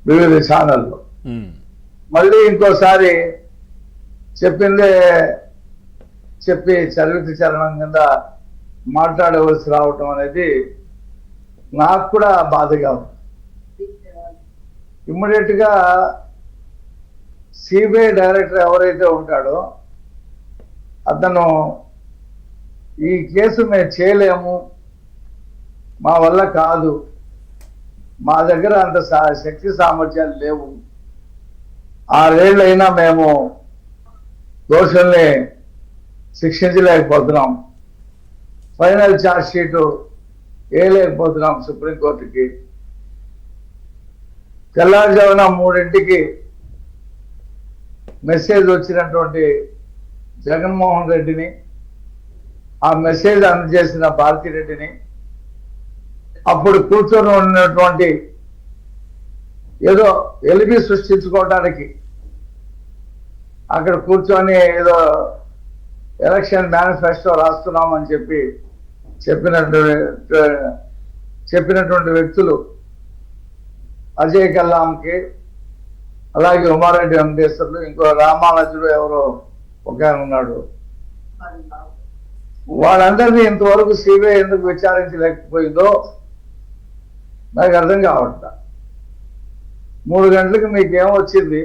వివిధ ఛానల్లో. మళ్ళీ ఇంకోసారి చెప్పిందే చెప్పి చరిత్ర చరణం కింద మాట్లాడవలసి రావటం అనేది నాకు కూడా బాధగా ఉంది. ఇమ్మీడియట్ గా సిబిఐ డైరెక్టర్ ఎవరైతే ఉంటాడో అతను ఈ కేసు మేము చేయలేము, మా వల్ల కాదు, మా దగ్గర అంత శక్తి సామర్థ్యాలు లేవు, 6 ఏళ్ళైనా మేము దోషుల్ని శిక్షించలేకపోతున్నాం, ఫైనల్ ఛార్జ్ షీటు వేయలేకపోతున్నాం సుప్రీంకోర్టుకి, తెల్లారుజామున 3ంటికి మెసేజ్ వచ్చినటువంటి జగన్మోహన్ రెడ్డిని, ఆ మెసేజ్ అందజేసిన భారతిరెడ్డిని, అప్పుడు కూర్చొని ఉన్నటువంటి ఏదో ఎలిబి సృష్టించుకోవడానికి అక్కడ కూర్చొని ఏదో ఎలక్షన్ మేనిఫెస్టో రాస్తున్నామని చెప్పినటువంటి వ్యక్తులు అజయ్ కల్లాంకి, అలాగే ఉమారెడ్డి వెంకటేశ్వర్లు, ఇంకో రామానుజుడు ఎవరో ఒక ఉన్నాడు, వాళ్ళందరినీ ఇంతవరకు సిబిఐ ఎందుకు విచారించలేకపోయిందో నాకు అర్థం కావట్లా. 3 గంటలకు మీకేమొచ్చింది?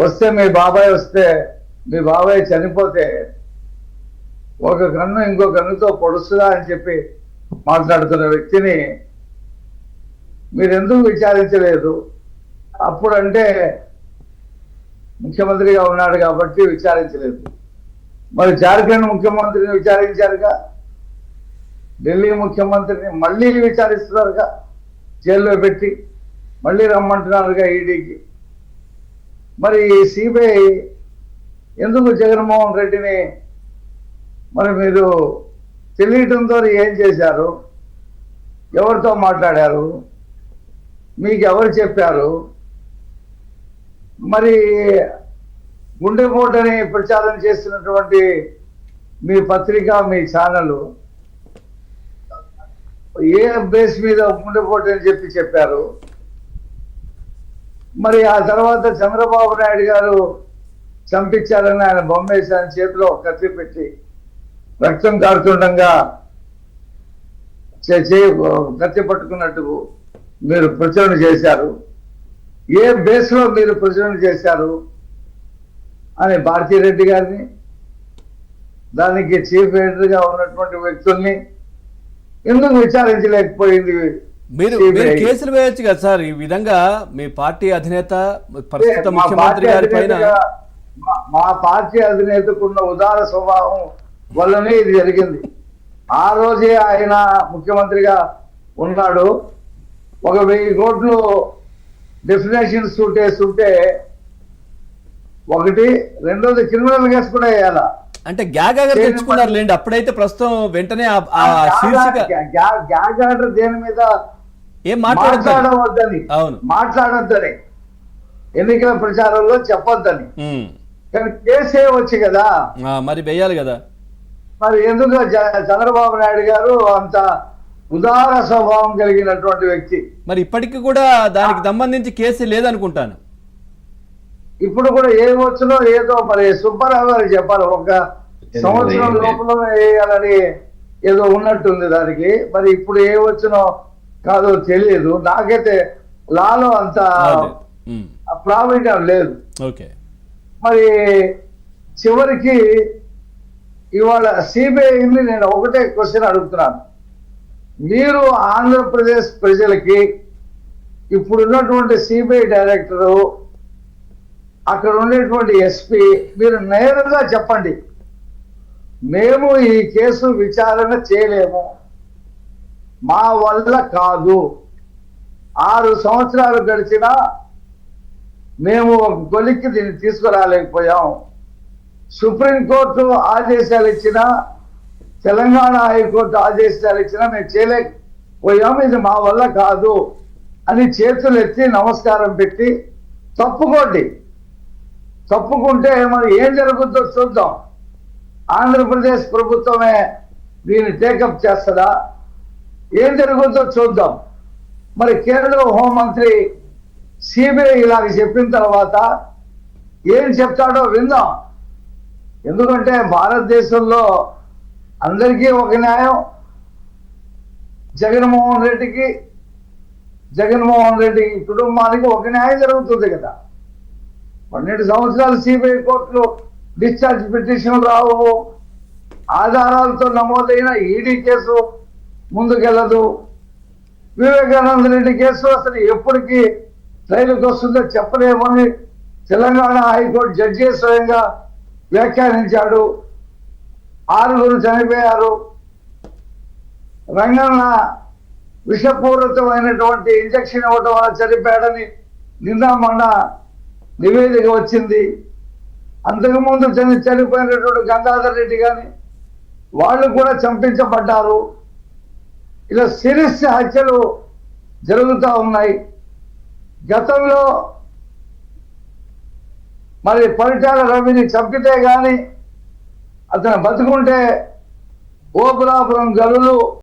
వస్తే మీ బాబాయ్ చనిపోతే ఒక కన్ను ఇంకో కన్నుతో పొడుస్తుందా అని చెప్పి మాట్లాడుతున్న వ్యక్తిని మీరు ఎందుకు విచారించలేదు? అప్పుడంటే ముఖ్యమంత్రిగా ఉన్నాడు కాబట్టి విచారించలేదు. మరి జార్ఖండ్ ముఖ్యమంత్రిని విచారించారుగా, ఢిల్లీ ముఖ్యమంత్రిని మళ్ళీ విచారిస్తున్నారుగా, జైల్లో పెట్టి మళ్ళీ రమ్మంటున్నారుగా ఈడీకి. మరి సిబిఐ ఎందుకు జగన్మోహన్ రెడ్డిని మరి మీరు తెలియటంతో ఏం చేశారు? ఎవరితో మాట్లాడారు? మీకు ఎవరు చెప్పారు? మరి గుండెపోటని ప్రచారం చేస్తున్నటువంటి మీ పత్రిక, మీ ఛానల్ ఏ బేస్ మీద గుండెపోటు అని చెప్పారు? మరి ఆ తర్వాత చంద్రబాబు నాయుడు గారు చంపించారని ఆయన బొమ్మేసి ఆయన చేతిలో కత్తి పెట్టి రక్తం కారుతుండగా కత్తి పట్టుకున్నట్టు మీరు ప్రచురణ చేశారు. ఏ బేస్లో మీరు ప్రచురణ చేశారు అని భారతిరెడ్డి గారిని, దానికి చీఫ్ ఎడిటర్గా ఉన్నటువంటి వ్యక్తుల్ని ఎందుకు విచారించలేకపోయింది? మీరు కేసులు వేయొచ్చు కదా సార్. ఈ విధంగా మీ పార్టీ అధినేత ప్రస్తుత ముఖ్యమంత్రి గారి పైన, మా పార్టీ అధినేతకున్న ఉదార స్వభావం వల్లనే ఇది జరిగింది. ఆ రోజే ఆయన ముఖ్యమంత్రిగా ఉన్నాడు. 1,000 కోట్లు డెఫినేషన్ సూట్ వేస్తుంటే, ఒకటి, రెండోది క్రిమినల్ కేసు కూడా వేయాలా? అంటే గ్యాగ్ ఆర్డర్ తెచ్చుకున్నారు లేండి. అప్పుడైతే ప్రస్తుతం వెంటనే గ్యాగ్ ఆర్డర్ దేని మీద ఏం మాట్లాడవద్దని, మాట్లాడొద్దని, ఎన్నికల ప్రచారంలో చెప్పొద్దని, కానీ కేసే వచ్చి కదా మరి వేయాలి కదా. మరి ఎందుకు చంద్రబాబు నాయుడు గారు అంత ఉదార స్వభావం కలిగినటువంటి వ్యక్తి మరి ఇప్పటికి కూడా దానికి సంబంధించి కేసు లేదనుకుంటాను. ఇప్పుడు కూడా ఏమొచ్చునో ఏదో మరి సుబ్బారావు గారు చెప్పాలి, 1 సంవత్సరం లోపల వేయాలని ఏదో ఉన్నట్టుంది దానికి. మరి ఇప్పుడు ఏమొచ్చునో కాదో తెలియదు. నాకైతే లాలో అంత ప్రావీణ్యం లేదు. మరి చివరికి ఇవాళ సిబిఐని నేను ఒకటే క్వశ్చన్ అడుగుతున్నాను. మీరు ఆంధ్రప్రదేశ్ ప్రజలకి ఇప్పుడున్నటువంటి సిబిఐ డైరెక్టరు, అక్కడ ఉండేటువంటి ఎస్పీ, మీరు నేరుగా చెప్పండి, మేము ఈ కేసు విచారణ చేయలేము, మా వల్ల కాదు, 6 సంవత్సరాలు గడిచినా మేము ఒక కొలిక్కి దీన్ని తీసుకురాలేకపోయాం, సుప్రీంకోర్టు ఆదేశాలు ఇచ్చినా, తెలంగాణ హైకోర్టు ఆదేశాలు ఇచ్చినా మేము చేయలేకపోయాం, ఇది మా వల్ల కాదు అని చేతులు ఎత్తి నమస్కారం పెట్టి తప్పుకోండి. తప్పుకుంటే మరి ఏం జరుగుతుందో చూద్దాం. ఆంధ్రప్రదేశ్ ప్రభుత్వమే దీన్ని టేకప్ చేస్తుందా, ఏం జరుగుతుందో చూద్దాం. మరి కేంద్ర హోంమంత్రి సిబిఐ ఇలాగ చెప్పిన తర్వాత ఏం చెప్తాడో విందాం. ఎందుకంటే భారతదేశంలో అందరికీ ఒక న్యాయం, జగన్మోహన్ రెడ్డి కుటుంబానికి ఒక న్యాయం జరుగుతుంది కదా. 12 సంవత్సరాలు సిబిఐ కోర్టులో డిశ్చార్జ్ పిటిషన్ రావు, ఆధారాలతో నమోదైన ఈడీ కేసు ముందుకెళ్ళదు, వివేకానంద రెడ్డి కేసు అసలు ఎప్పటికీ ట్రైల్కి వస్తుందో చెప్పలేమని తెలంగాణ హైకోర్టు జడ్జి స్వయంగా వ్యాఖ్యానించాడు. 6 చనిపోయారు. రంగన్న విషపూరితమైనటువంటి ఇంజక్షన్ ఇవ్వడం వల్ల చనిపోయాడని నిన్న మొన్న నివేదిక వచ్చింది. అంతకుముందు చనిపోయినటువంటి గంగాధర్ రెడ్డి కానీ వాళ్ళు కూడా చంపించబడ్డారు. ఇలా సిరీస్ హత్యలు జరుగుతూ ఉన్నాయి. గతంలో మరి పరిటాల రవిని చంపితే కానీ అతను బతుకుంటే ఓపురాపురం గలులు